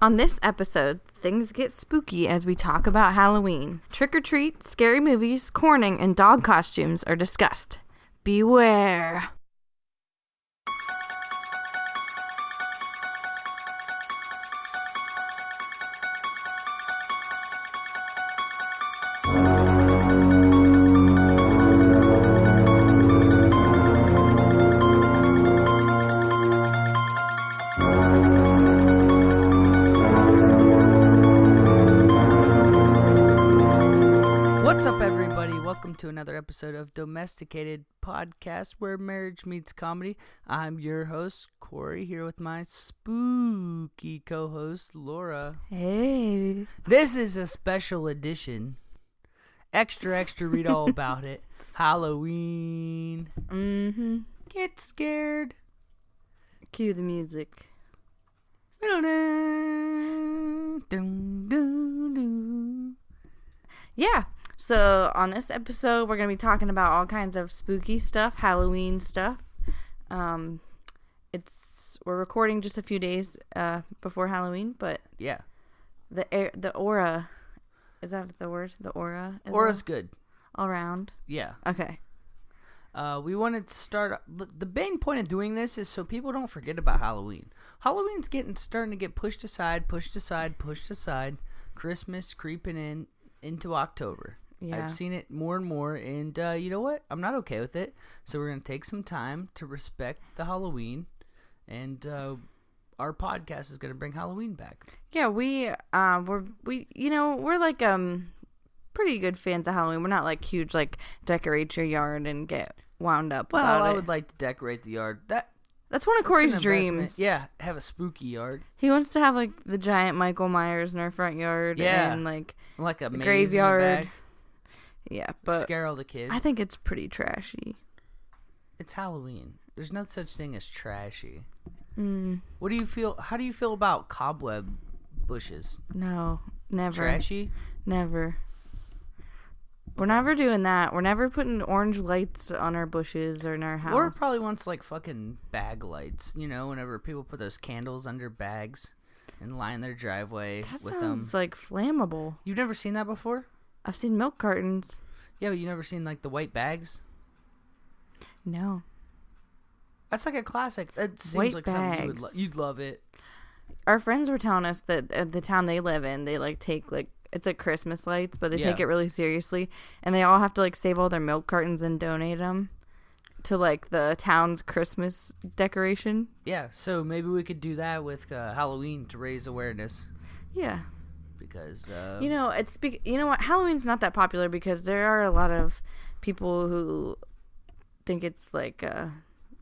On this episode, things get spooky as we talk about Halloween. Trick or treat, scary movies, corning, and dog costumes are discussed. Beware. What's up, everybody? Welcome to another episode of Domesticated Podcast, where marriage meets comedy. I'm your host, Corey, here with my spooky co-host, Laura. Hey. This is a special edition. Extra, read all about it. Halloween. Mm-hmm. Get scared. Cue the music. Yeah. So on this episode, we're going to be talking about all kinds of spooky stuff, Halloween stuff. We're recording just a few days before Halloween, but Yeah. the aura, is that the word? The aura? Aura's good. All around? Yeah. Okay. We wanted to start. The main point of doing this is so people don't forget about Halloween. Halloween's starting to get pushed aside. Christmas creeping into October. Yeah. I've seen it more and more, and you know what? I'm not okay with it. So we're gonna take some time to respect the Halloween, and our podcast is gonna bring Halloween back. Yeah, we're like pretty good fans of Halloween. We're not like huge like decorate your yard and get wound up Well, about I it. would like to decorate the yard. That's one of That's Corey's an investment. dreams. Yeah, have a spooky yard. He wants to have like the giant Michael Myers in our front yard and like Like a maze graveyard. in the back. Yeah, but Scare all the kids. I think it's pretty trashy. It's Halloween. There's no such thing as trashy. Mm, What do you feel? How do you feel about cobweb bushes? no, never. Trashy? Never. We're never doing that. We're never putting orange lights on our bushes or in our house. Laura probably wants like fucking bag lights. You know, whenever people put those candles under bags and line their driveway that with them. sounds like flammable. You've never seen that before? I've seen milk cartons. Yeah, but you never seen like the white bags? No. That's like a classic. That seems White like something you would bags. you'd love it. Our friends were telling us that the town they live in, they like take like it's like Christmas lights, but they take Yeah. it really seriously, and they all have to like save all their milk cartons and donate them to like the town's Christmas decoration. Yeah, so maybe we could do that with Halloween to raise awareness Yeah, because you know you know what? Halloween's not that popular because there are a lot of people who think it's like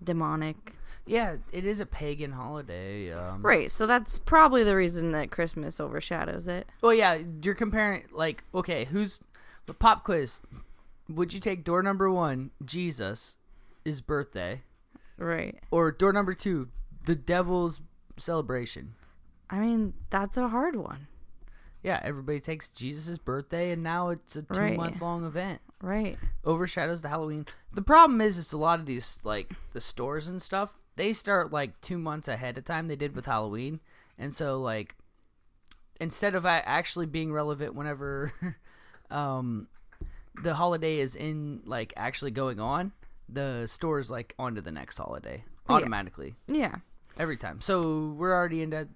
demonic. yeah, it is a pagan holiday. Right, so that's probably the reason that Christmas overshadows it. Well, yeah, you're comparing, like, okay, the pop quiz. Would you take door number 1, Jesus' birthday, Right. or door number 2, the devil's celebration? I mean, that's a hard one. Yeah, everybody takes Jesus' birthday, and now it's a 2-month-long event. Right. Overshadows the Halloween. The problem is a lot of these, like, the stores and stuff, they start, like, 2 months ahead of time they did with Halloween. And so, like, instead of actually being relevant whenever the holiday is actually going on, the store's, like, on to the next holiday automatically. Yeah. Every time. So we're already into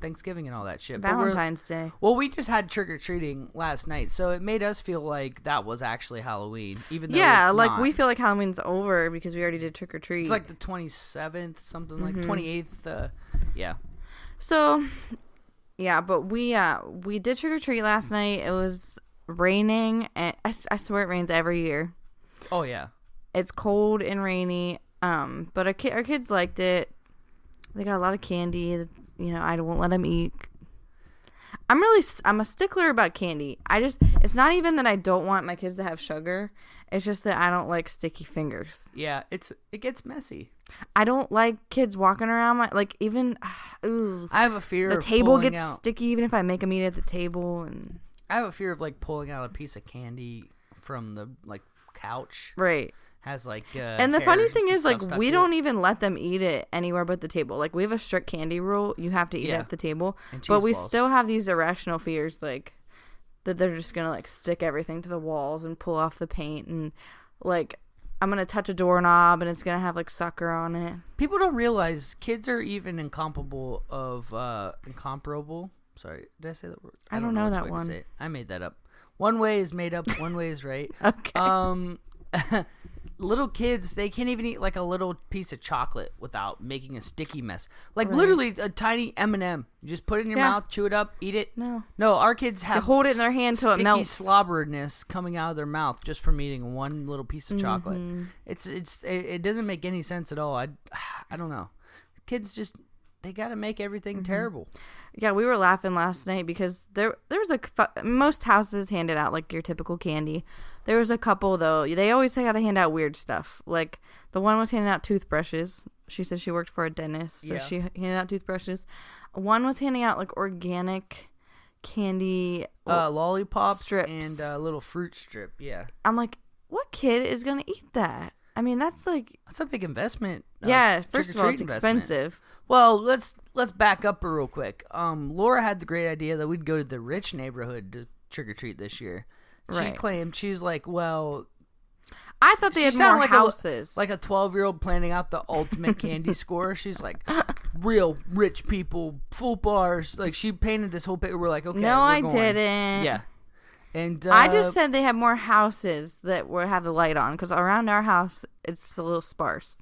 Thanksgiving and all that shit. But Valentine's Day. well, we just had trick-or-treating last night, so it made us feel like that was actually Halloween, even though Yeah, it's like not. we feel like Halloween's over because we already did trick or treat. It's like the 27th, something like 28th. Yeah. So, yeah, but we did trick or treat last night. It was raining, and I swear it rains every year. Oh, yeah. It's cold and rainy. But our kids liked it. They got a lot of candy. You know, I won't let them eat. I'm a stickler about candy. It's not even that I don't want my kids to have sugar. It's just that I don't like sticky fingers. Yeah, it gets messy. I don't like kids walking around even ooh, I have a fear the of table pulling gets out. sticky even if I make them eat at the table. And I have a fear of like pulling out a piece of candy from the like couch, right. has like and the funny thing is, like, we don't eat. even let them eat it anywhere but the table. Like, we have a strict candy rule. You have to eat it Yeah. at the table. And cheese But we balls. still have these irrational fears, like, that they're just going to, like, stick everything to the walls and pull off the paint. And, like, I'm going to touch a doorknob and it's going to have, like, sucker on it. People don't realize kids are even incomparable. Sorry, did I say that word? I don't know which that way to one. say it. I made that up. One way is made up, one way is right. Okay. Little kids, they can't even eat like a little piece of chocolate without making a sticky mess. Like Right. literally a tiny M&M. You just put it in your Yeah. mouth, chew it up, eat it. No. No, our kids have hold it in their hand till it sticky melts. slobberness coming out of their mouth just from eating one little piece of chocolate. Mm-hmm. It doesn't make any sense at all. I don't know. Kids just they got to make everything terrible. Yeah, we were laughing last night because there was most houses handed out like your typical candy. There was a couple though. They always got to hand out weird stuff. Like the one was handing out toothbrushes. She said she worked for a dentist, so Yeah. she handed out toothbrushes. One was handing out like organic candy. Lollipops Strips. and a little fruit strip. Yeah, I'm like, what kid is gonna eat that? I mean, that's like, that's a big investment. yeah. First of all, it's trick-or-treat investment. expensive. Well, let's back up real quick. Laura had the great idea that we'd go to the rich neighborhood to trick or treat this year. She Right. claimed she's like, well, I thought they she had sounded more like houses. like a 12-year-old planning out the ultimate candy score. She's like, real rich people, full bars. Like she painted this whole picture. We're like, okay, no, we're I going. didn't. Yeah, and I just said they have more houses that will have the light on because around our house it's a little sparse.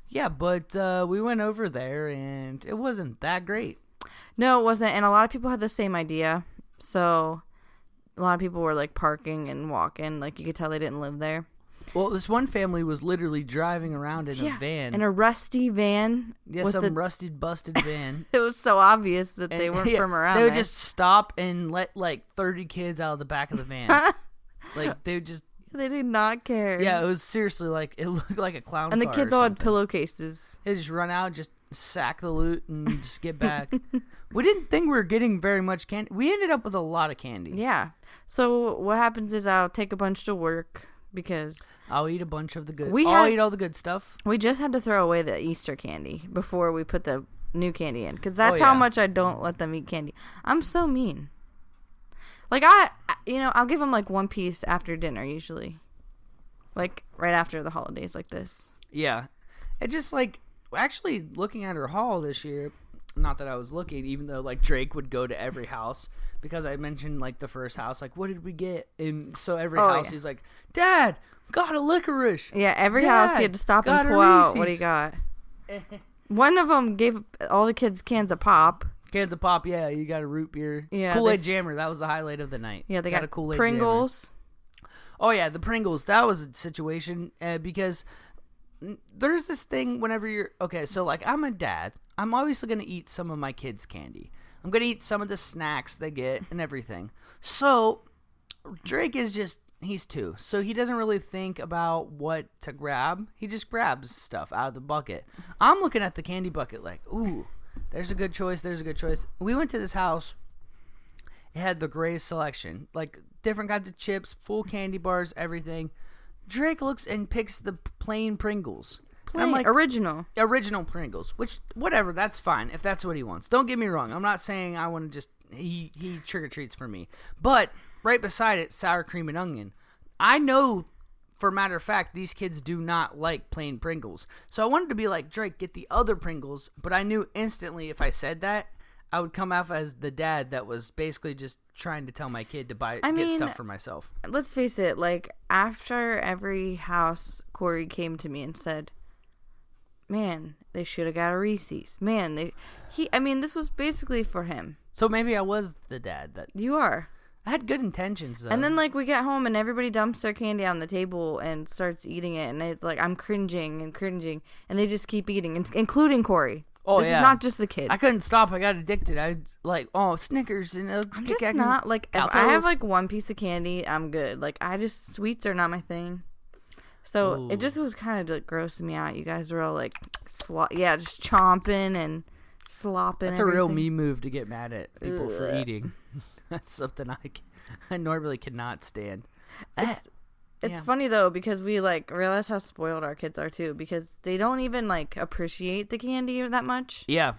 yeah, but we went over there and it wasn't that great. No, it wasn't, and a lot of people had the same idea. So a lot of people were like parking and walking, like you could tell they didn't live there. Well, this one family was literally driving around in a van. in a rusty van. Yeah, with some rusted, busted van. It was so obvious that they And, weren't yeah, from around They would there. just stop and let like 30 kids out of the back of the van. Like they would just, They did not care. yeah, it was seriously like it looked like a clown. and the car kids or all had something. pillowcases. They just run out, just sack the loot, and just get back. We didn't think we were getting very much candy. We ended up with a lot of candy. Yeah. So what happens is I'll take a bunch to work because I'll eat a bunch of the good. We I'll had- eat all the good stuff. we just had to throw away the Easter candy before we put the new candy in because that's Oh, how yeah. much I don't let them eat candy. I'm so mean. Like I'll give them like one piece after dinner usually, like right after the holidays like this. Yeah, it just like actually looking at her haul this year. Not that I was looking, even though like Drake would go to every house because I mentioned like the first house, like what did we get? And so every Oh, house yeah. he's like, Dad, got a licorice. Yeah, every Dad, house he had to stop got and a pull out what he Reese's. got. One of them gave all the kids cans of pop. Cans of pop, yeah. You got a root beer, Yeah, Kool-Aid Jammer. That was the highlight of the night. Yeah, they got a Kool-Aid Pringles. Jammer. Oh yeah, the Pringles. That was a situation because there's this thing whenever you're okay. So like I'm a dad. I'm obviously gonna eat some of my kids' candy. I'm gonna eat some of the snacks they get and everything. So Drake is just he's 2, so he doesn't really think about what to grab. He just grabs stuff out of the bucket. I'm looking at the candy bucket like, ooh, there's a good choice. There's a good choice. We went to this house. It had the greatest selection, like different kinds of chips, full candy bars, everything. Drake looks and picks the plain Pringles. And I'm like, original Pringles, which whatever, that's fine if that's what he wants. Don't get me wrong. I'm not saying I want to just he trick or treats for me, but right beside it, sour cream and onion. I know for a matter of fact these kids do not like plain Pringles, so I wanted to be like Drake, get the other Pringles, but I knew instantly if I said that I would come off as the dad that was basically just trying to tell my kid to get stuff for myself. Let's face it, like after every house, Corey came to me and said, man, they should have got a Reese's. Man, this was basically for him. So maybe I was the dad that You are. I had good intentions though. And then like we get home and everybody dumps their candy on the table and starts eating it, and it's like I'm cringing, and they just keep eating, including Corey. Oh, this yeah. is not just the kids. I couldn't stop. I got addicted. I like, Snickers and I'm just not like if I have like one piece of candy, I'm good. Like sweets are not my thing. So it just was kind of like grossing me out. You guys were all like, just chomping and slopping. That's everything. a real me move to get mad at people for eating. That's something I normally cannot stand. It's funny though because we like realize how spoiled our kids are too because they don't even like appreciate the candy that much. Yeah.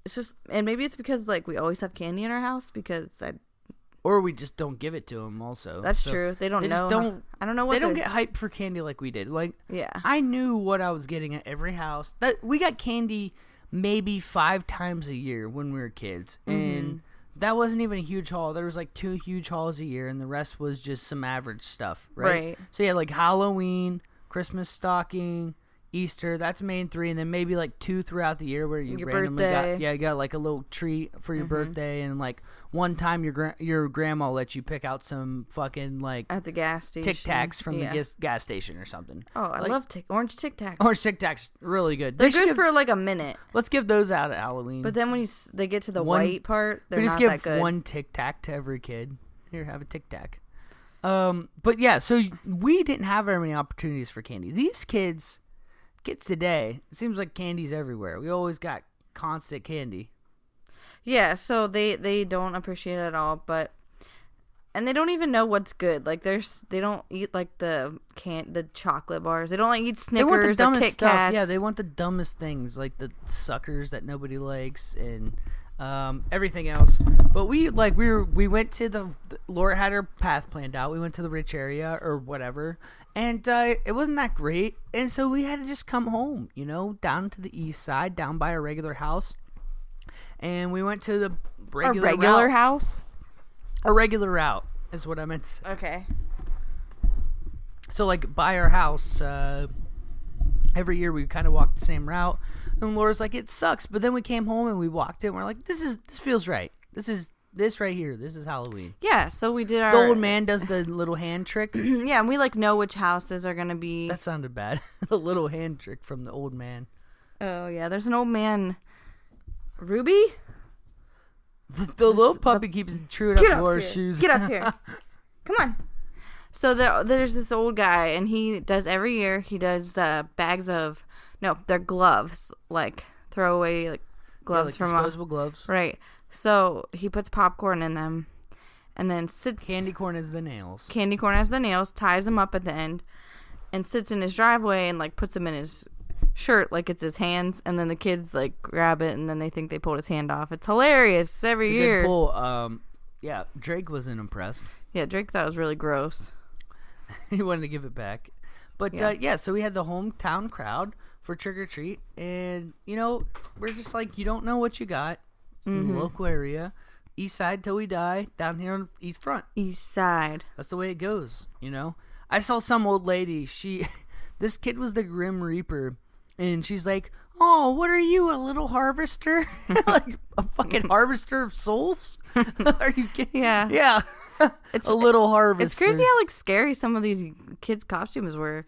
It's just, and maybe it's because like we always have candy in our house because or we just don't give it to them. Also, that's true. They don't know. I don't know what they don't get hyped for candy like we did. Like, yeah, I knew what I was getting at every house. That we got candy maybe 5 times a year when we were kids, and that wasn't even a huge haul. There was like 2 huge hauls a year, and the rest was just some average stuff, right? So yeah, like Halloween, Christmas stocking, Easter, that's main 3, and then maybe like 2 throughout the year where you your randomly birthday. you got like a little treat for your birthday, and like one time your grandma let you pick out some fucking like at the gas station Tic Tacs from the gas station or something. Oh, I love orange Tic Tacs. Orange Tic Tacs, really good. They're good for like a minute. Let's give those out at Halloween. But then when they get to the white part, they're not that good. We just good. give one Tic Tac to every kid. Here, have a Tic Tac. But yeah, so we didn't have very many opportunities for candy. These kids today, it seems like candy's everywhere. We always got constant candy. Yeah, so they don't appreciate it at all, and they don't even know what's good. Like they don't eat like the chocolate bars. They don't like eat Snickers, they want the dumbest or Kit stuff. Kats. Yeah, they want the dumbest things like the suckers that nobody likes and everything else. But we went to the Laura had her path planned out. We went to the rich area or whatever, and it wasn't that great. And so we had to just come home, down to the east side, down by our regular house. And we went to the regular route. House? A regular route is what I meant to say. Okay. So, like, by our house, every year we kind of walked the same route. And Laura's like, it sucks. But then we came home and we walked it and we're like, this feels right. This right here. This is Halloween. Yeah, so we did The old man does the little hand trick. Yeah, and we, like, know which houses are going to be. That sounded bad. The little hand trick from the old man. Oh, yeah. There's an old man... Ruby? The little puppy keeps chewing up Laura's shoes. Get up here. Come on. So there's this old guy, and he does every year, he does bags of, no, they're gloves, like throwaway like gloves from disposable gloves. Right. So he puts popcorn in them, and then sits. Candy corn as the nails. Candy corn as the nails, ties them up at the end, and sits in his driveway and like puts them in his shirt like it's his hands, and then the kids like grab it and then they think they pulled his hand off. It's hilarious every year. Good pull. Yeah, Drake wasn't impressed. Yeah, Drake thought it was really gross. He wanted to give it back. But so we had the hometown crowd for trick or treat, and we're just like, you don't know what you got in the local area. East side till we die, down here on East Front. East side. That's the way it goes, I saw some old lady, this kid was the Grim Reaper. And she's like, oh, what are you, a little harvester? Like a fucking harvester of souls? Are you kidding? Yeah. Yeah. It's a little harvester. It's crazy how like scary some of these kids' costumes were.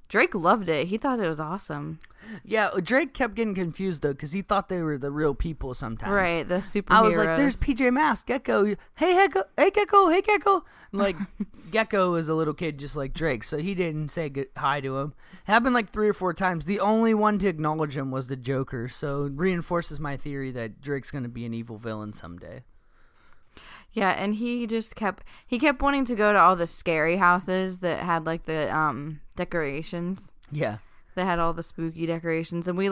Drake loved it. He thought it was awesome. Yeah, Drake kept getting confused, though, because he thought they were the real people sometimes. Right, the superheroes. I was like, there's PJ Masks, Gecko. Hey, Gecko. Hey, Gecko. Like, Gecko is a little kid just like Drake, so he didn't say hi to him. It happened like 3 or 4 times. The only one to acknowledge him was the Joker, so it reinforces my theory that Drake's going to be an evil villain someday. Yeah, and he kept wanting to go to all the scary houses that had like the decorations. Yeah. That had all the spooky decorations, and we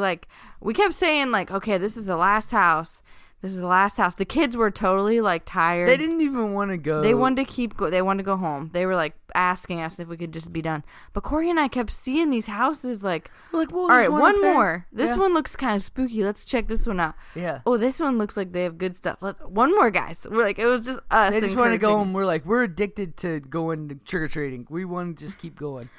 kept saying like, okay, this is the last house. This is the last house. The kids were totally like tired. They didn't even want to go. They wanted to they wanted to go home. They were like asking us if we could just be done. But Corey and I kept seeing these houses like, well, all right, one more. This one looks kind of spooky. Let's check this one out. Yeah. Oh, this one looks like they have good stuff. One more, guys. We're like, it was just us. They just want to go home. We're like, we're addicted to going to trick or treating. We want to just keep going.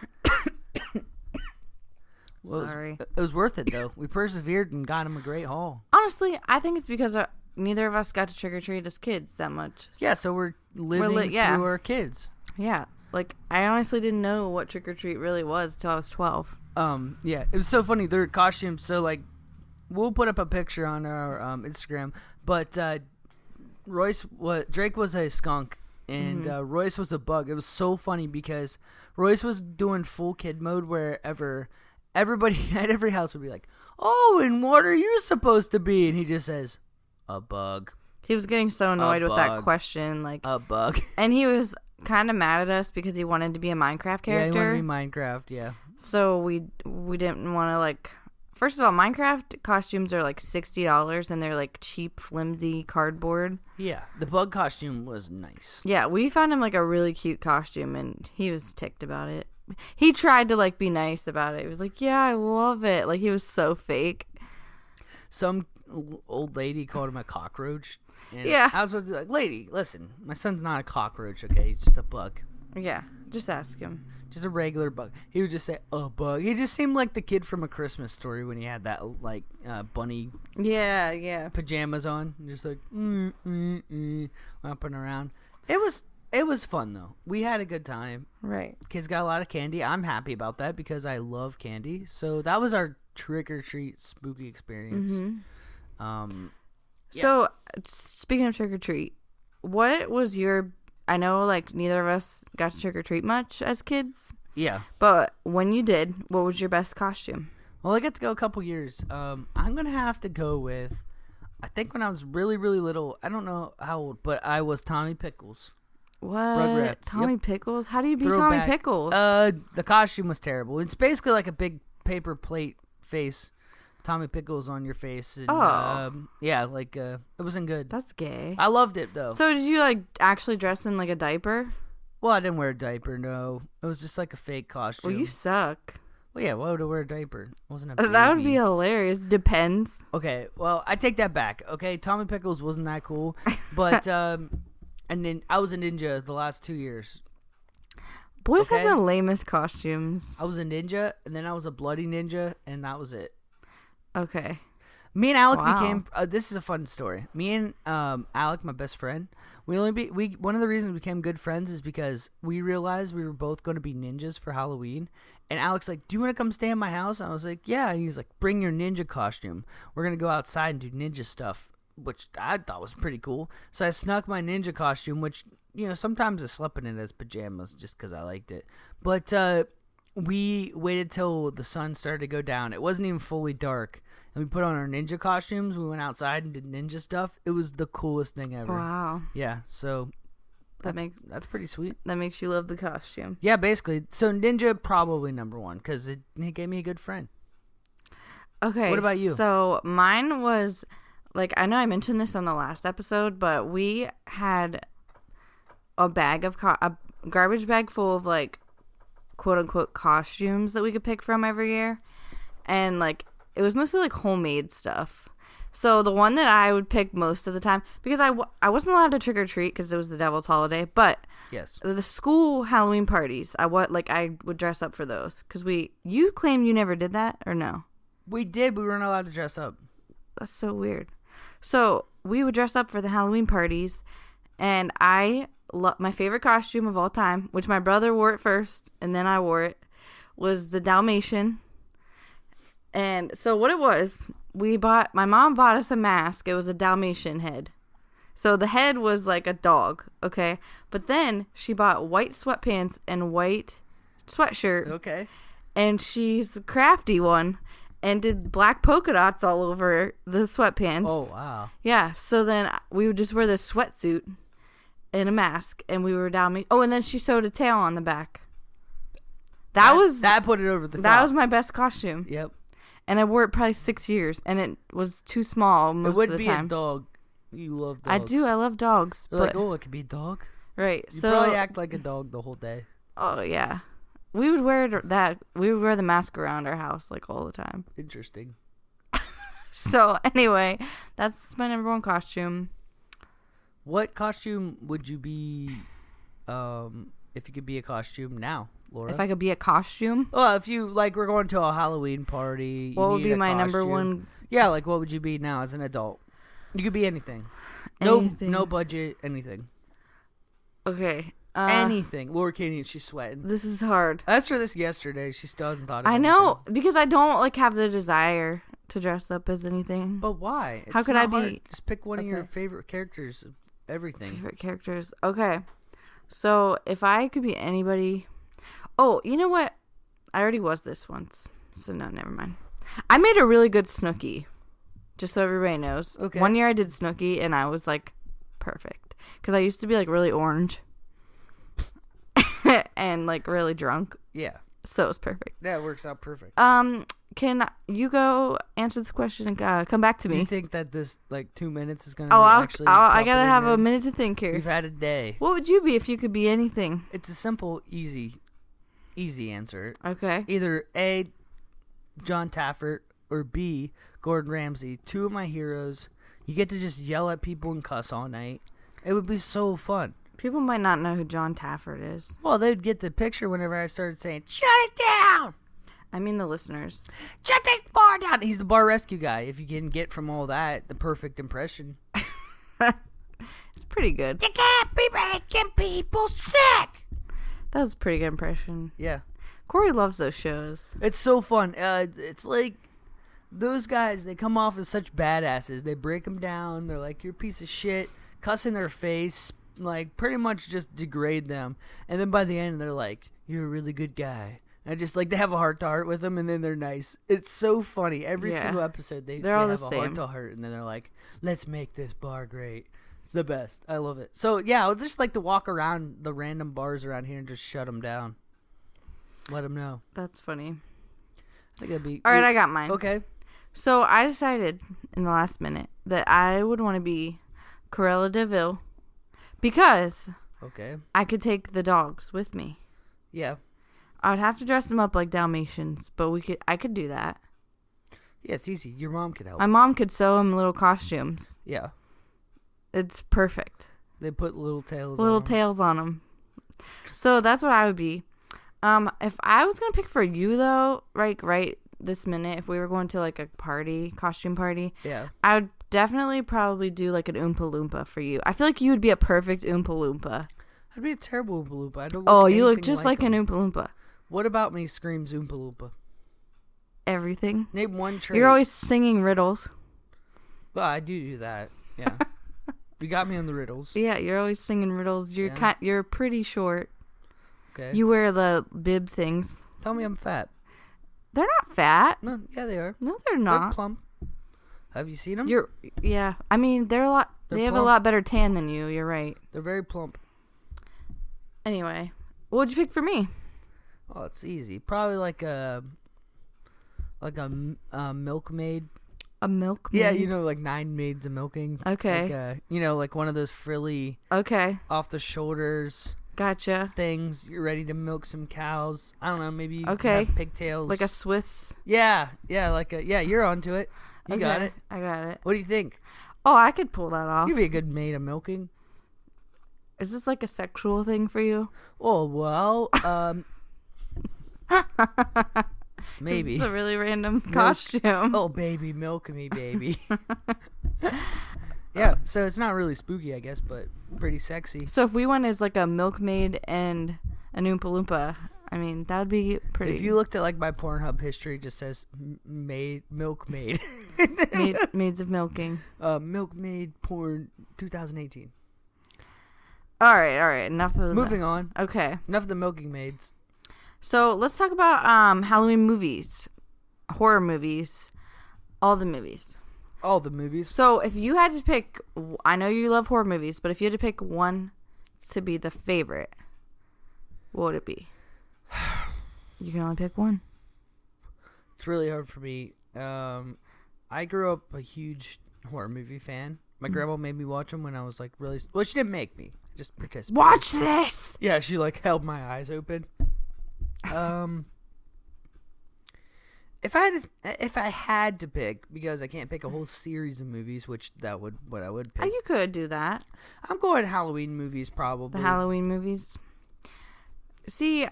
Well, Sorry. It was worth it, though. We persevered and got him a great haul. Honestly, I think it's because neither of us got to trick-or-treat as kids that much. Yeah, so we're living through our kids. Yeah. Like, I honestly didn't know what trick-or-treat really was till I was 12. Yeah. It was so funny. Their costumes, so, like, we'll put up a picture on our Instagram, but Drake was a skunk, and Royce was a bug. It was so funny because Royce was doing full kid mode wherever... Everybody at every house would be like, oh, and what are you supposed to be? And he just says, a bug. He was getting so annoyed with that question. Like a bug. And he was kind of mad at us because he wanted to be a Minecraft character. Yeah, he wanted to be Minecraft, yeah. So we didn't want to, like... First of all, Minecraft costumes are like $60, and they're like cheap, flimsy cardboard. Yeah, the bug costume was nice. Yeah, we found him like a really cute costume, and he was ticked about it. He tried to like be nice about it. He was like, "Yeah, I love it." Like he was so fake. Some old lady called him a cockroach. And Yeah. I was like, "Lady, listen, my son's not a cockroach, okay? He's just a bug. Yeah, just ask him. Just a regular bug." He would just say, "A bug." He just seemed like the kid from A Christmas Story when he had that like bunny Yeah. pajamas on, just like hopping around. It was fun though. We had a good time. Right. Kids got a lot of candy. I'm happy about that because I love candy. So that was our trick or treat spooky experience. Mm-hmm. Yeah. So, speaking of trick or treat, what was your... I know, like, neither of us got to trick or treat much as kids, Yeah. but when you did, what was your best costume? Well, I get to go a couple years. I'm going to have to go with, I think when I was really, really little, I don't know how old, but I was Tommy Pickles. What? Rugrats, Tommy yep. Pickles? How do you be Throwback. Tommy Pickles? The costume was terrible. It's basically like a big paper plate face. Tommy Pickles on your face. And, yeah, like, it wasn't good. That's gay. I loved it, though. So, did you, like, actually dress in, like, a diaper? Well, I didn't wear a diaper, no. It was just like a fake costume. Well, you suck. Well, yeah, why would I wear a diaper? It wasn't a baby. That would be hilarious. Depends. Okay, well, I take that back. Okay, Tommy Pickles wasn't that cool, but and then I was a ninja the last 2 years. Boys Okay. have the lamest costumes. I was a ninja, and then I was a bloody ninja, and that was it. Okay. Me and Alec Wow. became. This is a fun story. Me and Alec, my best friend, one of the reasons we became good friends is because we realized we were both going to be ninjas for Halloween. And Alec's like, "Do you want to come stay at my house?" And I was like, "Yeah." And he's like, "Bring your ninja costume. We're gonna go outside and do ninja stuff," which I thought was pretty cool. So I snuck my ninja costume, which sometimes I slept in it as pajamas just because I liked it. But we waited till the sun started to go down. It wasn't even fully dark. And we put on our ninja costumes. We went outside and did ninja stuff. It was the coolest thing ever. Wow. Yeah, so That that's pretty sweet. makes you love the costume. Yeah, basically. So ninja probably number one because it gave me a good friend. Okay. What about you? So mine was, like, I know I mentioned this on the last episode, but we had a garbage bag full of, like, quote unquote costumes that we could pick from every year. And, like, it was mostly like homemade stuff. So the one that I would pick most of the time, because I wasn't allowed to trick or treat because it was the devil's holiday, but Yes. the school Halloween parties, I would dress up for those. Because you claim you never did that, or no? We did. We weren't allowed to dress up. That's so weird. So we would dress up for the Halloween parties, and my favorite costume of all time, which my brother wore it first, and then I wore it, was the Dalmatian. And so what it was, my mom bought us a mask. It was a Dalmatian head. So the head was like a dog, okay? But then she bought white sweatpants and white sweatshirt. Okay. And she's a crafty one and did black polka dots all over the sweatpants. Oh, wow. Yeah, so then we would just wear this sweatsuit and a mask, and we were down. Oh, and then she sewed a tail on the back. That put it over the top. That was my best costume. Yep. And I wore it probably 6 years, and it was too small most It would of the be time. a dog. You love dogs. I do. I love dogs. You're but, like, oh, it could be a dog. right. You So probably act like a dog the whole day. oh yeah, we would wear that. We would wear the mask around our house like all the time. Interesting. So anyway, that's my number one costume. What costume would you be if you could be a costume now, Laura? If I could be a costume, Well, if you, like, we're going to a Halloween party. what you would need be a my number costume. one? Yeah, like, what would you be now as an adult? You could be anything. Anything. No budget, anything. Okay. Anything. Laura can't even, she's sweating. This is hard. I asked her this yesterday. She still hasn't thought of I anything. know, because I don't like have the desire to dress up as anything. But why? How It's could not I be- hard. Just pick one of your Okay. favorite characters of everything. Favorite characters. Okay. So if I could be anybody. Oh, you know what? I already was this once. So no, never mind. I made a really good Snooki. Just so everybody knows. Okay. One year I did Snooki and I was like perfect. Because I used to be like really orange. and like really drunk. Yeah. So it was perfect. That works out perfect. Can you go answer this question and come back to me? You think that this like 2 minutes is gonna I actually? gotta have a minute to think here. We've had a day. What would you be if you could be anything? It's a simple, easy answer. Okay. Either A, John Taffert, or B, Gordon Ramsay. Two of my heroes. You get to just yell at people and cuss all night. It would be so fun. People might not know who John Taffert is. Well, they'd get the picture whenever I started saying, "Shut it down!" I mean the listeners. Shut this bar down! He's the bar rescue guy. If you can get from all that the perfect impression. It's pretty good. You can't be making people sick! That was a pretty good impression. Yeah. Corey loves those shows. It's so fun. It's like those guys, they come off as such badasses. They break them down. They're like, you're a piece of shit. Cuss in their face. Like, pretty much just degrade them. And then by the end, they're like, you're a really good guy. And just like, they have a heart to heart with them, and then they're nice. It's so funny. Every single episode, they all have the a same. heart to heart, and then they're like, let's make this bar great. It's the best. I love it. So, yeah, I would just like to walk around the random bars around here and just shut them down. Let them know. That's funny. I think it'd be... All right, I got mine. Okay. So I decided in the last minute that I would want to be Cruella de Vil because I could take the dogs with me. Yeah. I would have to dress them up like Dalmatians, but I could do that. Yeah, it's easy. Your mom could help. My mom could sew them little costumes. Yeah. It's perfect. They put little tails on them. So that's what I would be. If I was going to pick for you, though, right this minute, if we were going to, like, a costume party, yeah, I would definitely probably do, like, an Oompa Loompa for you. I feel like you would be a perfect Oompa Loompa. I'd be a terrible Oompa Loompa. I don't look you look just like an Oompa Loompa. What about me screams Oompa Loompa? Everything. Name one trait. You're always singing riddles. Well, I do that. Yeah. You got me on the riddles. Yeah, you're always singing riddles. You're pretty short. Okay. You wear the bib things. Tell me I'm fat. They're not fat. No, yeah, they are. No, they're not. They're plump. Have you seen them? Yeah. I mean, they have a lot better tan than you. You're right. They're very plump. Anyway, what would you pick for me? Oh, it's easy. Probably like a milkmaid. A milkmaid? Yeah, like 9 maids of milking. Okay. Like like one of those frilly. Okay. Off the shoulders. Gotcha. Things. You're ready to milk some cows. I don't know. Maybe you have pigtails. Like a Swiss. Yeah. You're onto it. You got it. I got it. What do you think? Oh, I could pull that off. You'd be a good maid of milking. Is this like a sexual thing for you? Oh, well, maybe. This is a really random costume. Oh, baby, milk me, baby. Yeah, so it's not really spooky, I guess, but pretty sexy. So if we went as like a milkmaid and an Oompa Loompa, I mean, that would be pretty. If you looked at like my Pornhub history, it just says milkmaid. Maids of milking. Milkmaid porn 2018. All right. Enough of Moving on. Okay. Enough of the milking maids. So let's talk about Halloween movies, horror movies, all the movies. All the movies. So if you had to pick, I know you love horror movies, but if you had to pick one to be the favorite, what would it be? You can only pick one. It's really hard for me. I grew up a huge horror movie fan. My grandma made me watch them when I was like really. Well, she didn't make me. I just participated. Watch this. Yeah, she like held my eyes open. If I had to pick, because I can't pick a whole series of movies, which I would pick. You could do that. I'm going Halloween movies probably. The Halloween movies. See,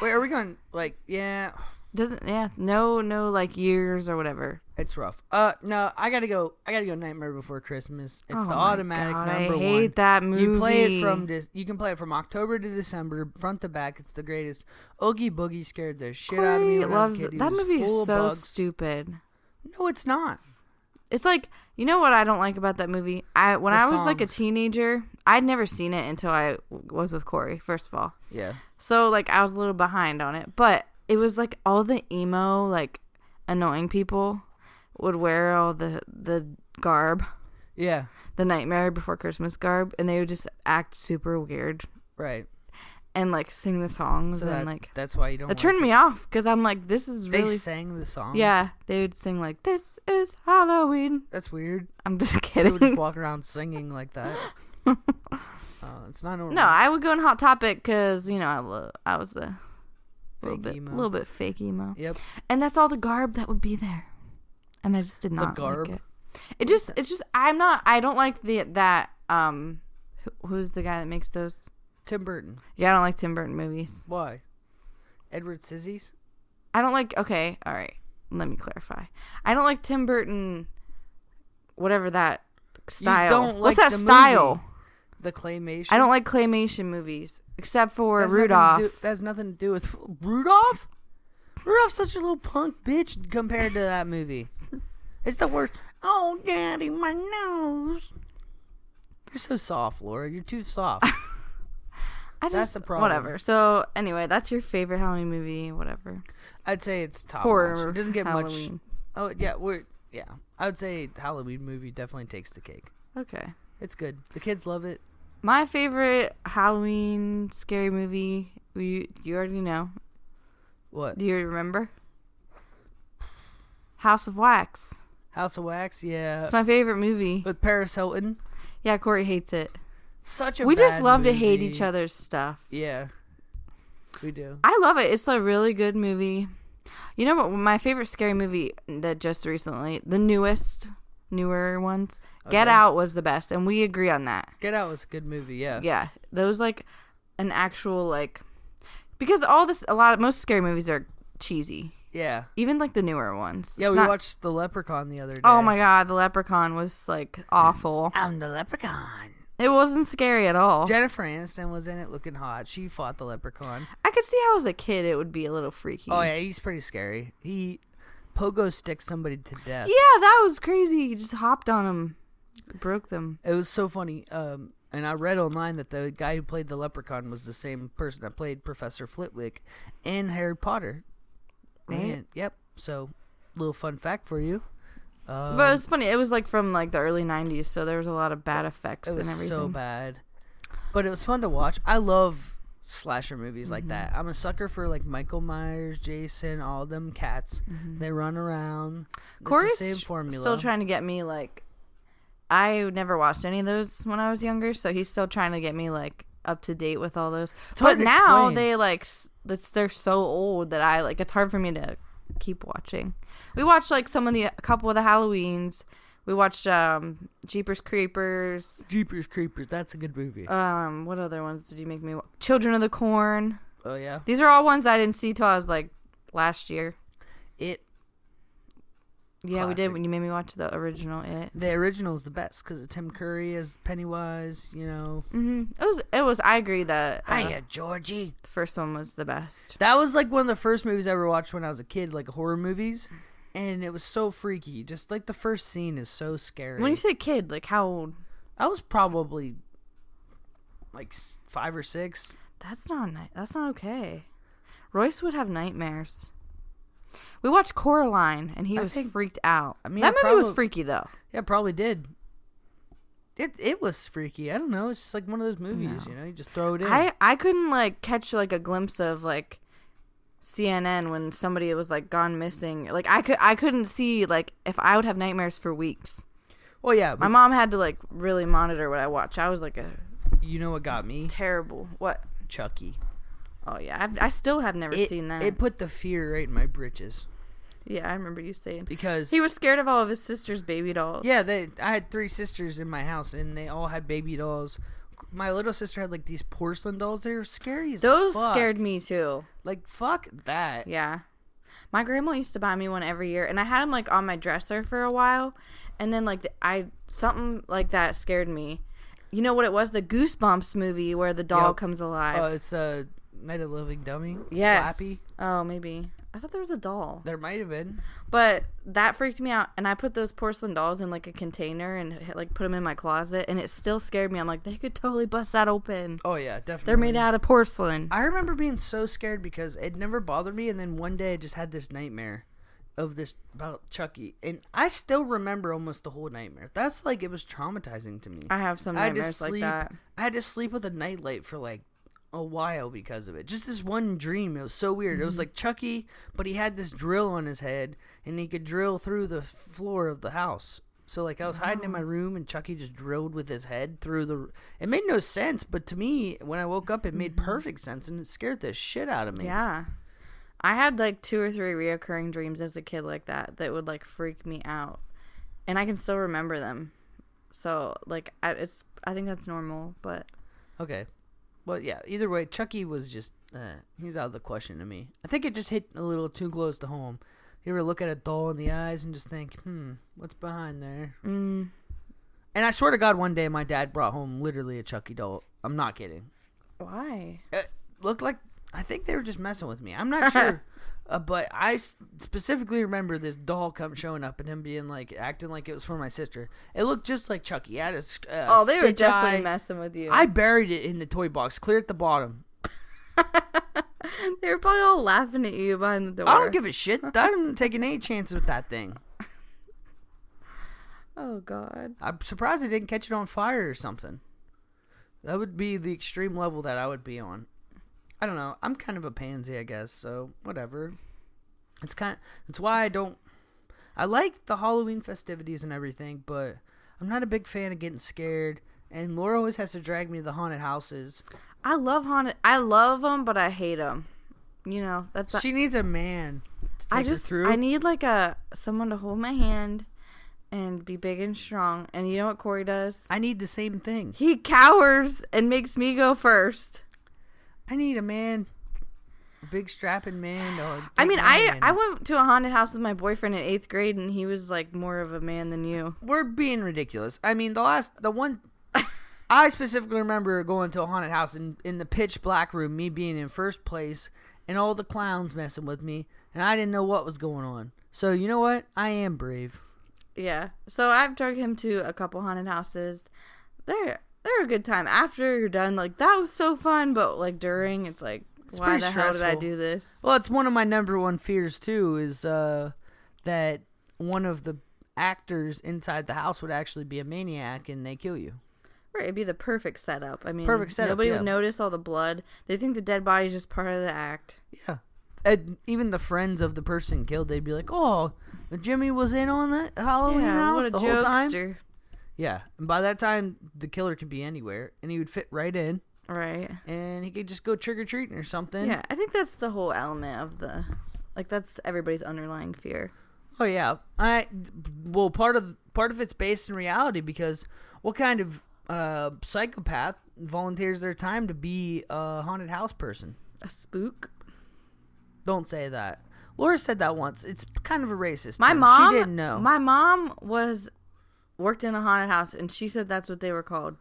wait, are we going like no like years or whatever. It's rough. No, I gotta go Nightmare Before Christmas. It's the automatic number one. I hate that movie. You can play it from October to December, front to back. It's the greatest. Oogie Boogie scared the shit out of me when I was a kid. That movie is so stupid. No, it's not. It's like, you know what I don't like about that movie? When I was like a teenager, I'd never seen it until I was with Corey, first of all. Yeah. So like I was a little behind on it, but it was like all the emo, like annoying people would wear all the garb. Yeah. The Nightmare Before Christmas garb, and they would just act super weird. Right. and like sing the songs So and like that's why you don't. that turned me off because I'm like, this is They really sang the songs. yeah. They would sing like, "This is Halloween." That's weird. I'm just They kidding. would just walk around singing like that. It's not normal. No, I would go on Hot Topic because I was a Fake emo. little bit fake emo. Yep. And that's all the garb that would be there, and I just did not garb? like it. It's just I don't like who's the guy that makes those? Tim Burton. Yeah, I don't like Tim Burton movies. Why? Edward Scissorhands? I don't like. Okay, all right. Let me clarify. I don't like Tim Burton. Whatever that style. You don't What's like that the style? movie? The claymation? I don't like claymation movies except for That has Rudolph. that has nothing to do with Rudolph. Rudolph's such a little punk bitch compared to that movie. It's the worst. Oh, daddy, my nose. You're so soft, Laura. You're too soft. That's the problem. Whatever. So anyway, that's your favorite Halloween movie. Whatever. I'd say it's top Horror. notch. It doesn't get Halloween. much. Oh yeah. I would say Halloween movie definitely takes the cake. Okay. It's good. The kids love it. My favorite Halloween scary movie. You already know. What? Do you remember? House of Wax. House of Wax? Yeah. It's my favorite movie. With Paris Hilton. Yeah, Corey hates it. Such a We just bad love to movie. hate each other's stuff. Yeah. We do. I love it. It's a really good movie. You know what? My favorite scary movie that just recently, the newer ones, Get Okay. Out was the best, and we agree on that. Get Out was a good movie, yeah. Yeah, those like an actual because most scary movies are cheesy. Yeah. Even like the newer ones. Yeah, It's we not- watched The Leprechaun the other day. Oh my god, the Leprechaun was like awful. I'm the Leprechaun. It wasn't scary at all. Jennifer Aniston was in it looking hot. She fought the Leprechaun. I could see how as a kid it would be a little freaky. Oh yeah, he's pretty scary. He pogo sticks somebody to death. Yeah, that was crazy. He just hopped on them, broke them. It was so funny. And I read online that the guy who played the Leprechaun was the same person that played Professor Flitwick in Harry Potter. Right. And yep. So, little fun fact for you. But it was funny. It was like from like the early '90s, so there was a lot of bad effects It and was everything. so bad, but it was fun to watch. I love slasher movies like that. I'm a sucker for like Michael Myers, Jason, all them cats. They run around. It's Corey's the same formula. still trying to get me like. I never watched any of those when I was younger, so he's still trying to get me like up to date with all those. It's hard But to now explain. they they're so old that I it's hard for me to keep watching. We watched like a couple of the Halloweens. We watched Jeepers Creepers. Jeepers Creepers. That's a good movie. What other ones did you make me watch? Children of the Corn. Oh yeah. These are all ones I didn't see till I was like last year. It. Yeah, we did Classic. when you made me watch the original It. The original is the best because Tim Curry as Pennywise. You know. It was. I agree that Hiya, Georgie. the first one was the best. That was like one of the first movies I ever watched when I was a kid, like horror movies, and it was so freaky. Just like the first scene is so scary. When you say kid, like how old? I was probably like 5 or 6. That's not okay. Royce would have nightmares. We watched Coraline, and he I was think- freaked out. I mean, that movie was probab- freaky though. Yeah, probably did. It was freaky. I don't know. It's just like one of those movies, No. you know. You just throw it in. I couldn't like catch like a glimpse of like CNN when somebody was like gone missing. Like I couldn't see like if I would have nightmares for weeks. Well, yeah. My mom had to like really monitor what I watch. I was like a You know what got me? terrible what? Chucky. Oh yeah, I still have never seen that. It put the fear right in my britches Yeah, I remember you saying because he was scared of all of his sister's baby dolls. Yeah, I had 3 sisters in my house, and they all had baby dolls. My little sister had like these porcelain dolls. They were scary as Those fuck. scared me too. Like fuck that. Yeah. My grandma used to buy me one every year, and I had them like on my dresser for a while, and then like something like that scared me. You know what it was? The Goosebumps movie where the doll Yep. comes alive. Oh, it's Night of the Living Dummy. Yes. Slappy. Oh, maybe. I thought there was a doll. There might have been. But that freaked me out, and I put those porcelain dolls in like a container and like put them in my closet, and it still scared me. I'm like, they could totally bust that open. Oh yeah, definitely. They're made out of porcelain. I remember being so scared because it never bothered me, and then one day I just had this nightmare of this about Chucky, and I still remember almost the whole nightmare. That's like it was traumatizing to me. I have some I had to nightmares like sleep. that. I had to sleep with a nightlight for like a while because of it. Just this one dream. It was so weird. It was like Chucky, but he had this drill on his head, and he could drill through the floor of the house. So, like, I was hiding in my room, and Chucky just drilled with his head through the... It made no sense, but to me, when I woke up, it made perfect sense, and it scared the shit out of me. Yeah. I had, like, 2 or 3 reoccurring dreams as a kid like that would, like, freak me out. And I can still remember them. So, like, I think that's normal, but... Okay. Well, yeah, either way, Chucky was just... he's out of the question to me. I think it just hit a little too close to home. You ever look at a doll in the eyes and just think, what's behind there? And I swear to God, one day my dad brought home literally a Chucky doll. I'm not kidding. Why? It looked like, I think they were just messing with me. I'm not sure. But I specifically remember this doll showing up and him being like, acting like it was for my sister. It looked just like Chucky. It had a they were definitely messing with you. I buried it in the toy box, clear at the bottom. They were probably all laughing at you behind the door. I don't give a shit. I'm taking any chances with that thing. Oh, God. I'm surprised I didn't catch it on fire or something. That would be the extreme level that I would be on. I don't know. I'm kind of a pansy, I guess, so whatever. That's why I like the Halloween festivities and everything, but I'm not a big fan of getting scared. And Laura always has to drag me to the haunted houses. I love them, but I hate them. You know, she needs a man to take her through. I need like someone to hold my hand and be big and strong. And you know what Corey does? I need the same thing. He cowers and makes me go first. I need a man. A big strapping man. I went to a haunted house with my boyfriend in 8th grade, and he was like more of a man than you. We're being ridiculous. I mean, the one I specifically remember going to a haunted house in the pitch black room, me being in first place, and all the clowns messing with me, and I didn't know what was going on. So, you know what? I am brave. Yeah. So, I've drug him to a couple haunted houses. They're a good time. After you're done, like, that was so fun, but, like, during, it's like, why the hell did I do this? Well, it's one of my number one fears, too, is that one of the actors inside the house would actually be a maniac, and they kill you. Right, it'd be the perfect setup. I mean, nobody would notice all the blood. They think the dead body's just part of the act. Yeah. And even the friends of the person killed, they'd be like, "Oh, Jimmy was in on that Halloween house the whole time." Yeah, and by that time, the killer could be anywhere, and he would fit right in. Right. And he could just go trick-or-treating or something. Yeah, I think that's the whole element of that's everybody's underlying fear. Oh, yeah. Part of it's based in reality, because what kind of psychopath volunteers their time to be a haunted house person? A spook? Don't say that. Laura said that once. It's kind of a racist My term. mom, she didn't know. My mom worked in a haunted house, and she said that's what they were called.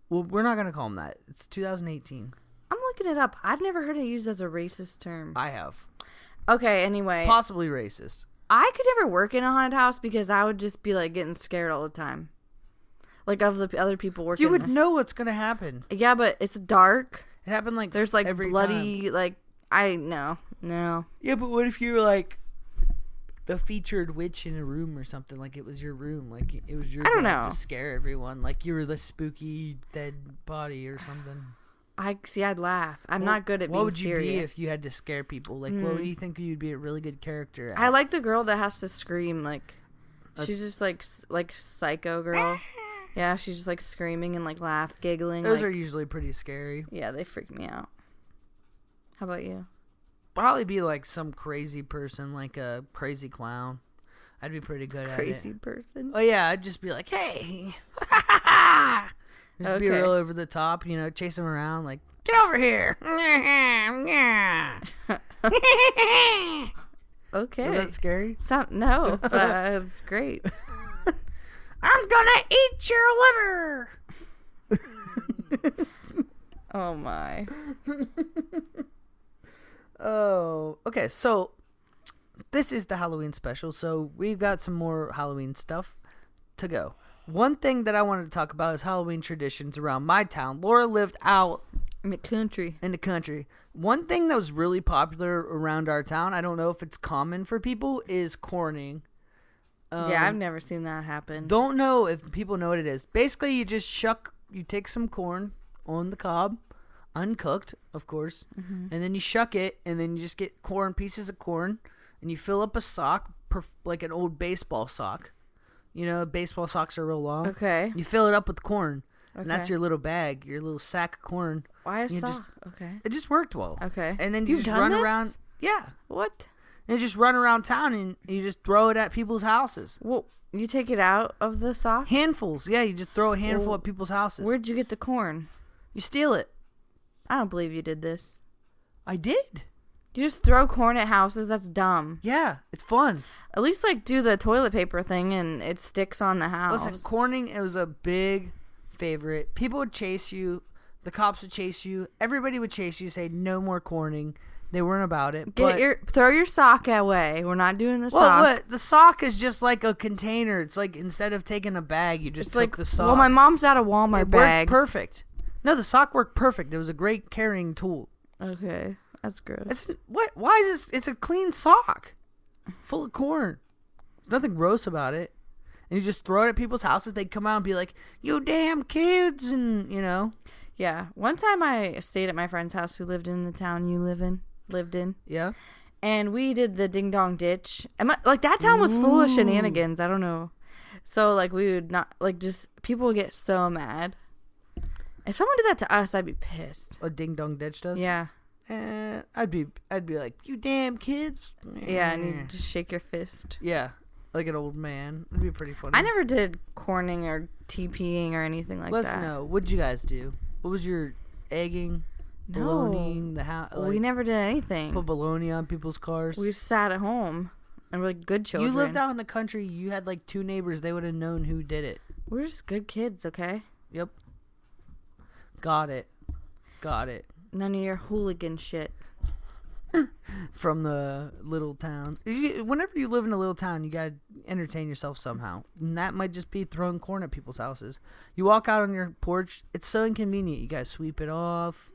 Well, we're not going to call them that. It's 2018. I'm looking it up. I've never heard it used as a racist term. I have. Okay, anyway. Possibly racist. I could never work in a haunted house because I would just be, like, getting scared all the time. Like, of the other people working. You would know what's going to happen. Yeah, but it's dark. It happened, like, there's, like, every bloody, time. like, no. Yeah, but what if you were, like, the featured witch in a room or something? Like, it was your room. Like, it was your job to scare everyone. Like, you were the spooky dead body or something. I'd laugh. I'm not good at being serious. What would you be if you had to scare people? Like, what do you think you'd be a really good character at? I like the girl that has to scream. Like, she's just, like psycho girl. Yeah, she's just, like, screaming and, like, giggling. Those are usually pretty scary. Yeah, they freak me out. How about you? Probably be, like, some crazy person, like a crazy clown. I'd be pretty good at it. Crazy person? Oh, yeah, I'd just be like, hey. Just be real over the top, chase them around, like, get over here. Okay. Was that scary? No, but it's great. I'm gonna eat your liver. Oh, my. Oh, okay, so this is the Halloween special, so we've got some more Halloween stuff to go. One thing that I wanted to talk about is Halloween traditions around my town. Laura lived out in the country. One thing that was really popular around our town, I don't know if it's common for people, is corning. Yeah, I've never seen that happen. Don't know if people know what it is. Basically, you take some corn on the cob, uncooked, of course, Mm-hmm. and then you shuck it, and then you just get pieces of corn, and you fill up a sock, like an old baseball sock. You know, baseball socks are real long. Okay. You fill it up with corn, Okay. and that's your little bag, your little sack of corn. Why a you sock? just- Okay. It just worked well. Okay. And then you You've just done run this? around. Yeah. What? And you just run around town, and you just throw it at people's houses. Well, you take it out of the sock? Handfuls. Yeah, you just throw a handful Well, at people's houses. Where'd you get the corn? You steal it. I don't believe you did this. I did. You just throw corn at houses? That's dumb. Yeah, it's fun. At least, like, do the toilet paper thing and it sticks on the house. Listen, corning, it was a big favorite. People would chase you. The cops would chase you. Everybody would chase you, say no more corning. They weren't about it. Throw your sock away. We're not doing the Well, sock. what? The sock is just like a container. It's like instead of taking a bag, you just It's took like the sock. well, my mom's out of Walmart it bags. worked perfect. No, the sock worked perfect. It was a great carrying tool. Okay, that's gross. It's what? Why is this? It's a clean sock, full of corn. There's nothing gross about it. And you just throw it at people's houses. They'd come out and be like, "You damn kids," and you know. Yeah, one time I stayed at my friend's house who lived in the town you lived in. Yeah. And we did the ding dong ditch. And like that town was full of shenanigans. I don't know. So like we would not like just people would get so mad. If someone did that to us, I'd be pissed. A ding dong ditch does. Yeah. I'd be like, "You damn kids." Yeah, and you just shake your fist. Yeah, like an old man. It'd be pretty funny. I never did corning or TPing or anything like Let us that. know. What'd you guys do? What was your egging? No. Baloney, the house. We never did anything. put baloney on people's cars. We just sat at home and we're like good children. You lived out in the country. You had like 2 neighbors. They would have known who did it. We're just good kids, okay? Yep. Got it. None of your hooligan shit. From the little town. Whenever you live in a little town, you gotta entertain yourself somehow. And that might just be throwing corn at people's houses. You walk out on your porch. It's so inconvenient. You gotta sweep it off.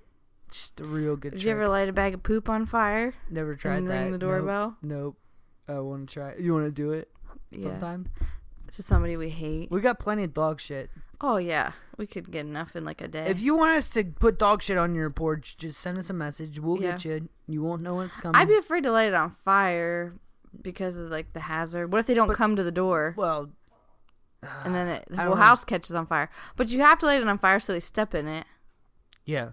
Just a real good Did trick. you ever light a bag of poop on fire? Never tried and that. ring the doorbell? Nope. I want to try. You want to do it Yeah. sometime? To somebody we hate. We got plenty of dog shit. Oh, yeah. We could get enough in like a day. If you want us to put dog shit on your porch, just send us a message. We'll Yeah. get you. You won't know when it's coming. I'd be afraid to light it on fire because of like the hazard. What if they don't come to the door well, and then the I whole don't know. house catches on fire? But you have to light it on fire so they step in it. yeah.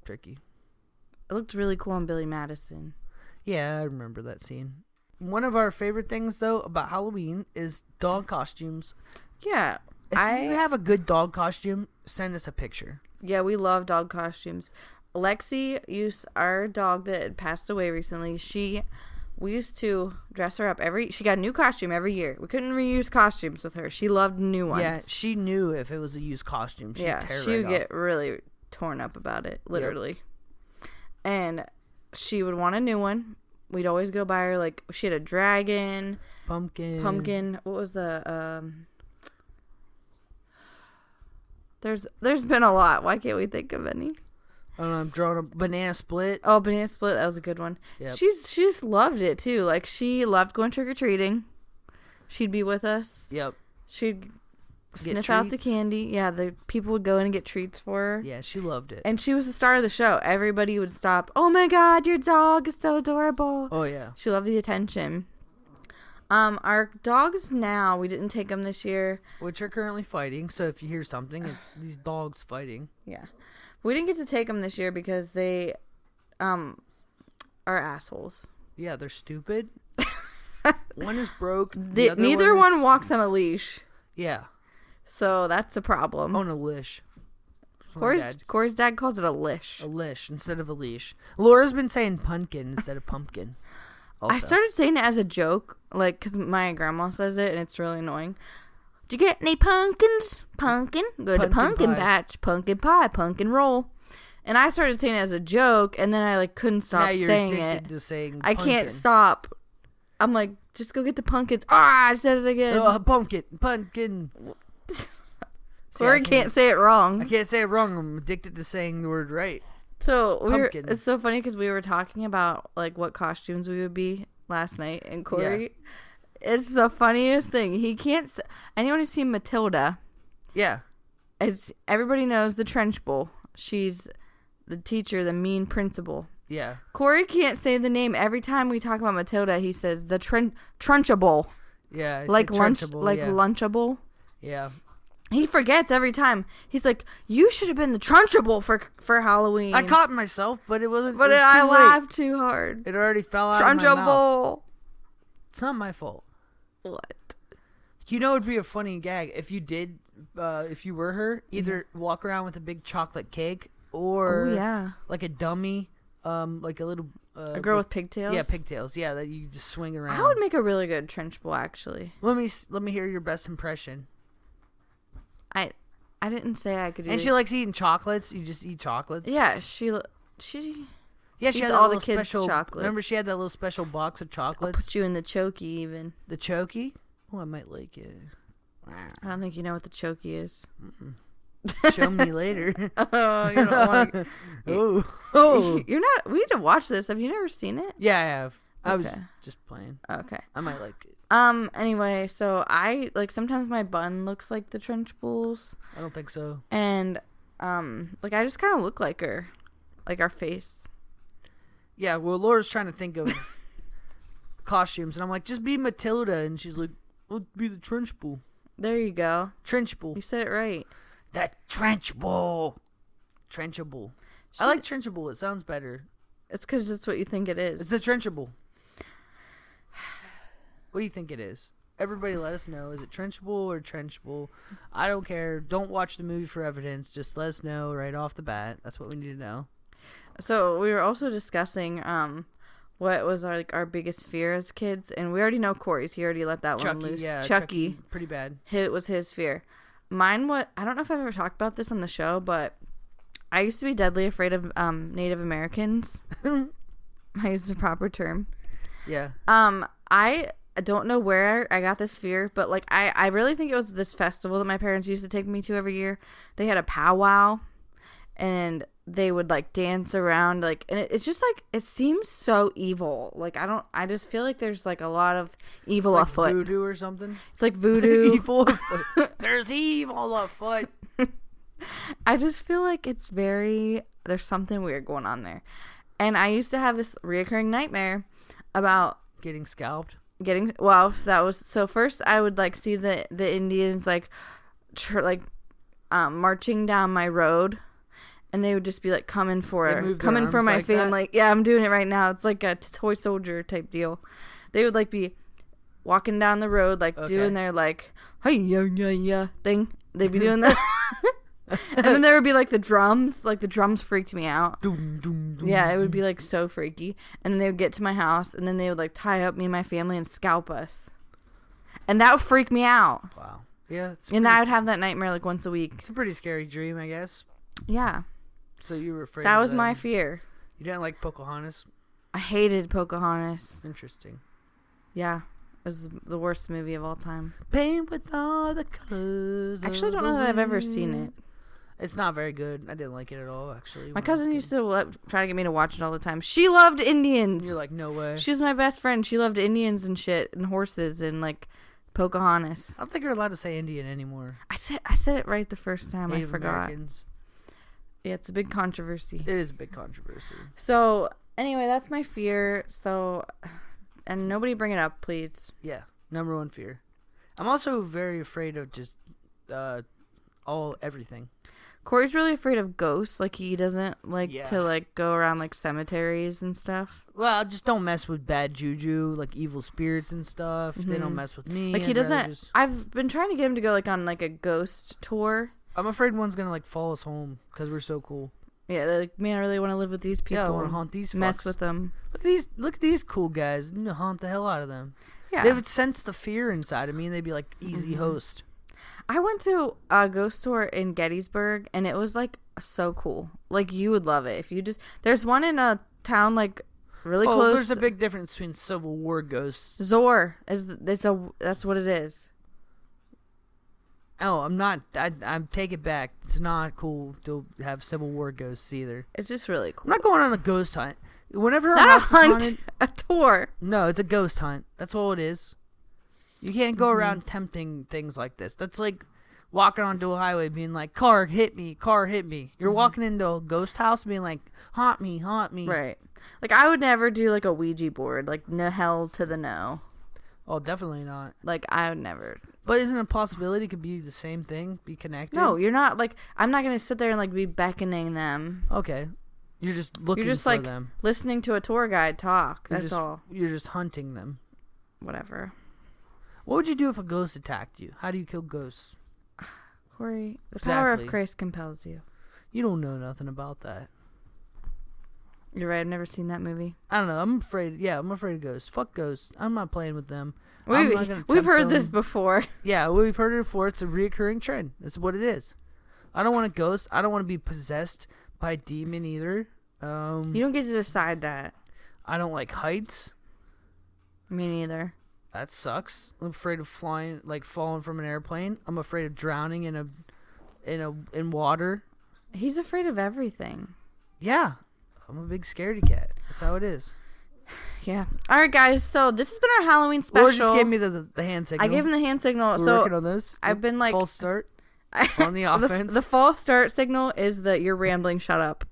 Tricky. It looked really cool on Billy Madison. Yeah, I remember that scene. One of our favorite things, though, about Halloween is dog costumes. Yeah. If you have a good dog costume, send us a picture. Yeah, we love dog costumes. Lexi our dog that had passed away recently, we used to dress her up she got a new costume every year. We couldn't reuse costumes with her. She loved new ones. Yeah, she knew if it was a used costume, she'd tear she would right get really torn up about it, literally. And she would want a new one. We'd always go buy her, like, she had a dragon. Pumpkin. What was the, There's been a lot. Why can't we think of any? I don't know, I'm drawing a banana split. Oh, Banana Split. That was a good one. Yep. She just loved it, too. Like, she loved going trick-or-treating. She'd be with us. Yep. She'd Get sniff out the treats. candy. Yeah, the people would go in and get treats for her. Yeah, she loved it. And she was the star of the show. Everybody would stop. Oh, my God, your dog is so adorable. Oh, yeah. She loved the attention. Our dogs now, we didn't take them this year. Which are currently fighting, so if you hear something, it's these dogs fighting. Yeah. We didn't get to take them this year because they are assholes. Yeah, they're stupid. One is broke. The other Neither one one walks on a leash. Yeah. So that's a problem. On a leash. That's what Corey's dad calls it a leash. a leash instead of a leash. Laura's been saying pumpkin instead of pumpkin. Also. I started saying it as a joke, like, because my grandma says it, and it's really annoying. Did you get any pumpkins? Pumpkin? Go to Pumpkin pumpkin pies. patch, pumpkin pie, pumpkin roll. And I started saying it as a joke, and then I, like, couldn't stop now you're saying addicted it. to saying I pumpkin. can't stop. I'm like, just go get the pumpkins. Ah, I said it again. Oh, pumpkin. Corey can't say it wrong. I can't say it wrong. I'm addicted to saying the word right. So Pumpkin. it's so funny because we were talking about like what costumes we would be last night, and Corey, it's the funniest thing. He can't. Anyone who's seen Matilda, Yeah. everybody knows the trench bowl. She's the teacher, the mean principal. Yeah. Corey can't say the name. Every time we talk about Matilda, he says the Trunchable. Yeah. Like Trunchable, Lunchable. Yeah. He forgets every time. He's like, "You should have been the Trunchable for Halloween." I caught myself, but it wasn't. But I laughed too hard. It already fell out of my mouth. Trunchable. It's not my fault. What? You know, it'd be a funny gag if you did, if you were her, either walk around with a big chocolate cake or like a dummy, like a little a girl with pigtails. Yeah, pigtails. Yeah, that you just swing around. I would make a really good Trunchable, actually. Let me hear your best impression. I didn't say I could do. And she likes eating chocolates. You just eat chocolates. Yeah, she Yeah, she had all that the kids' special chocolate. Remember, she had that little special box of I'll chocolates. put you in the chokey even. The chokey. Oh, I might like it. I don't think you know what the chokey is. Show me later. Oh, you don't want to. Oh. You're not. We need to watch this. Have you never seen it? Yeah, I have. I was Okay. just playing. Okay. I might like it. Anyway, so I like sometimes my bun looks like the Trunchables, I don't think so. and like I just kind of look like her, like our face. Yeah, well, Laura's trying to think of costumes, and I'm like, just be Matilda, and she's like, I'll be the Trunchbull. There you go. Trenchbull. You said it right. That Trenchbull. Trenchable. I like Trenchable. It sounds better. It's because it's what you think it is. It's the Trenchable. What do you think it is? Everybody let us know. Is it Trenchable or Trenchable? I don't care. Don't watch the movie for evidence. Just let us know right off the bat. That's what we need to know. So we were also discussing what was our biggest fear as kids, and we already know Corey's. He already let that one loose. Yeah, Chucky, pretty bad. It was his fear. Mine, I don't know if I've ever talked about this on the show, but I used to be deadly afraid of Native Americans. I used the proper term. Yeah. I don't know where I got this fear, but like I really think it was this festival that my parents used to take me to every year. They had a powwow, and they would like dance around, like, and it's just like it seems so evil. Like I just feel like there's like a lot of evil It's like afoot. Voodoo or something. It's like voodoo. Evil afoot. There's evil afoot. I just feel like there's something weird going on there. And I used to have this reoccurring nightmare about Getting scalped. So first I would like see the Indians like marching down my road, and they would just be like coming for my family. Yeah, I'm doing it right now. It's like a toy soldier type deal. They would like be walking down the road, like doing their like hey yeah thing. They'd be doing that. And then there would be like the drums. Like the drums freaked me out. Doom, doom, doom, yeah, it would be like so freaky. And then they would get to my house, and then they would like tie up me and my family and scalp us. And that would freak me out. Wow. Yeah. And I would have that nightmare like once a week. It's a pretty scary dream, I guess. Yeah. So you were afraid That of was them. my fear. You didn't like Pocahontas? I hated Pocahontas. Interesting. Yeah. It was the worst movie of all time. Paint with all the colors. I actually don't know that I've ever seen it. It's not very good. I didn't like it at all, actually. My cousin used to try to get me to watch it all the time. She loved Indians. You're like, no way. She was my best friend. She loved Indians and shit and horses and like Pocahontas. I don't think you're allowed to say Indian anymore. I said it right the first time. Native I forgot. Americans. Yeah, it's a big controversy. It is a big controversy. So anyway, that's my fear. So, and nobody bring it up, please. Yeah, number one fear. I'm also very afraid of just everything. Corey's really afraid of ghosts. Like he doesn't like Yeah. to like go around like cemeteries and stuff. Well, just don't mess with bad juju, like evil spirits and stuff. They don't mess with me. Like he doesn't. I've been trying to get him to go like on like a ghost tour. I'm afraid one's gonna like follow us home because we're so cool. Yeah, they're like, man, I really want to live with these people. Yeah, I want to haunt these. Mess fucks. with them. Look at these cool guys. You know, haunt the hell out of them. Yeah, They would sense the fear inside of me, and they'd be like, easy host. I went to a ghost tour in Gettysburg, and it was like so cool. Like you would love it if you just. There's one in a town like really close. There's a big difference between Civil War ghosts. Zor that's what it is. Oh, I'm not. I take it back. It's not cool to have Civil War ghosts either. It's just really I'm cool. not going on a ghost hunt. Whenever our Not a house is hunt, haunted, a tour. no, it's a ghost hunt. That's all it is. You can't go around tempting things like this. That's like walking onto a highway being like, car hit me, car hit me. You're walking into a ghost house being like, haunt me, haunt me. Right. Like, I would never do, like, a Ouija board. Like, no, hell to the no. Oh, definitely not. Like, I would never. But isn't it a possibility it could be the same thing, be connected? No, you're not. Like, I'm not going to sit there and, like, be beckoning them. Okay. You're just looking You're just, for like, them. listening to a tour guide talk. You're That's just, all. You're just hunting them. Whatever. What would you do if a ghost attacked you? How do you kill ghosts? Corey, the power of Exactly. Christ compels you. You don't know nothing about that. You're right. I've never seen that movie. I don't know. I'm afraid. Yeah, I'm afraid of ghosts. Fuck ghosts. I'm not playing with them. I'm not gonna We've tempt heard them. this before. Yeah, we've heard it before. It's a reoccurring trend. That's what it is. I don't want a ghost. I don't want to be possessed by a demon either. You don't get to decide that. I don't like heights. Me neither. That sucks. I'm afraid of falling from an airplane. I'm afraid of drowning in water. He's afraid of everything. Yeah, I'm a big scaredy cat. That's how it is. Yeah. All right, guys. So this has been our Halloween special. Or just gave me the hand signal. I gave him the hand signal. We're so working on those. I've been like false start on the offense. The false start signal is that you're rambling. Shut up.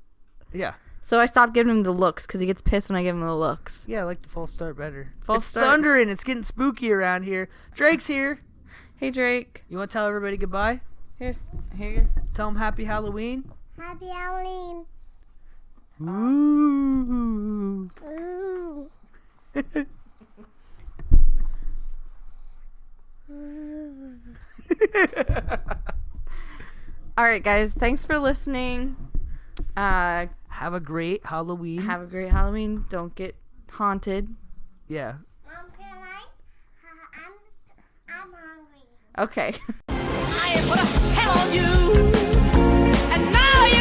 Yeah. So I stopped giving him the looks because he gets pissed when I give him the looks. Yeah, I like the false start better. False it's start. thundering. It's getting spooky around here. Drake's here. Hey, Drake. You want to tell everybody goodbye? Here. Tell them happy Halloween. Happy Halloween. Ooh. Ooh. All right, guys. Thanks for listening. Have a great Halloween. Have a great Halloween. Don't get haunted. Yeah. Mom, can I? I'm hungry. Okay. I put a spell on you, and now you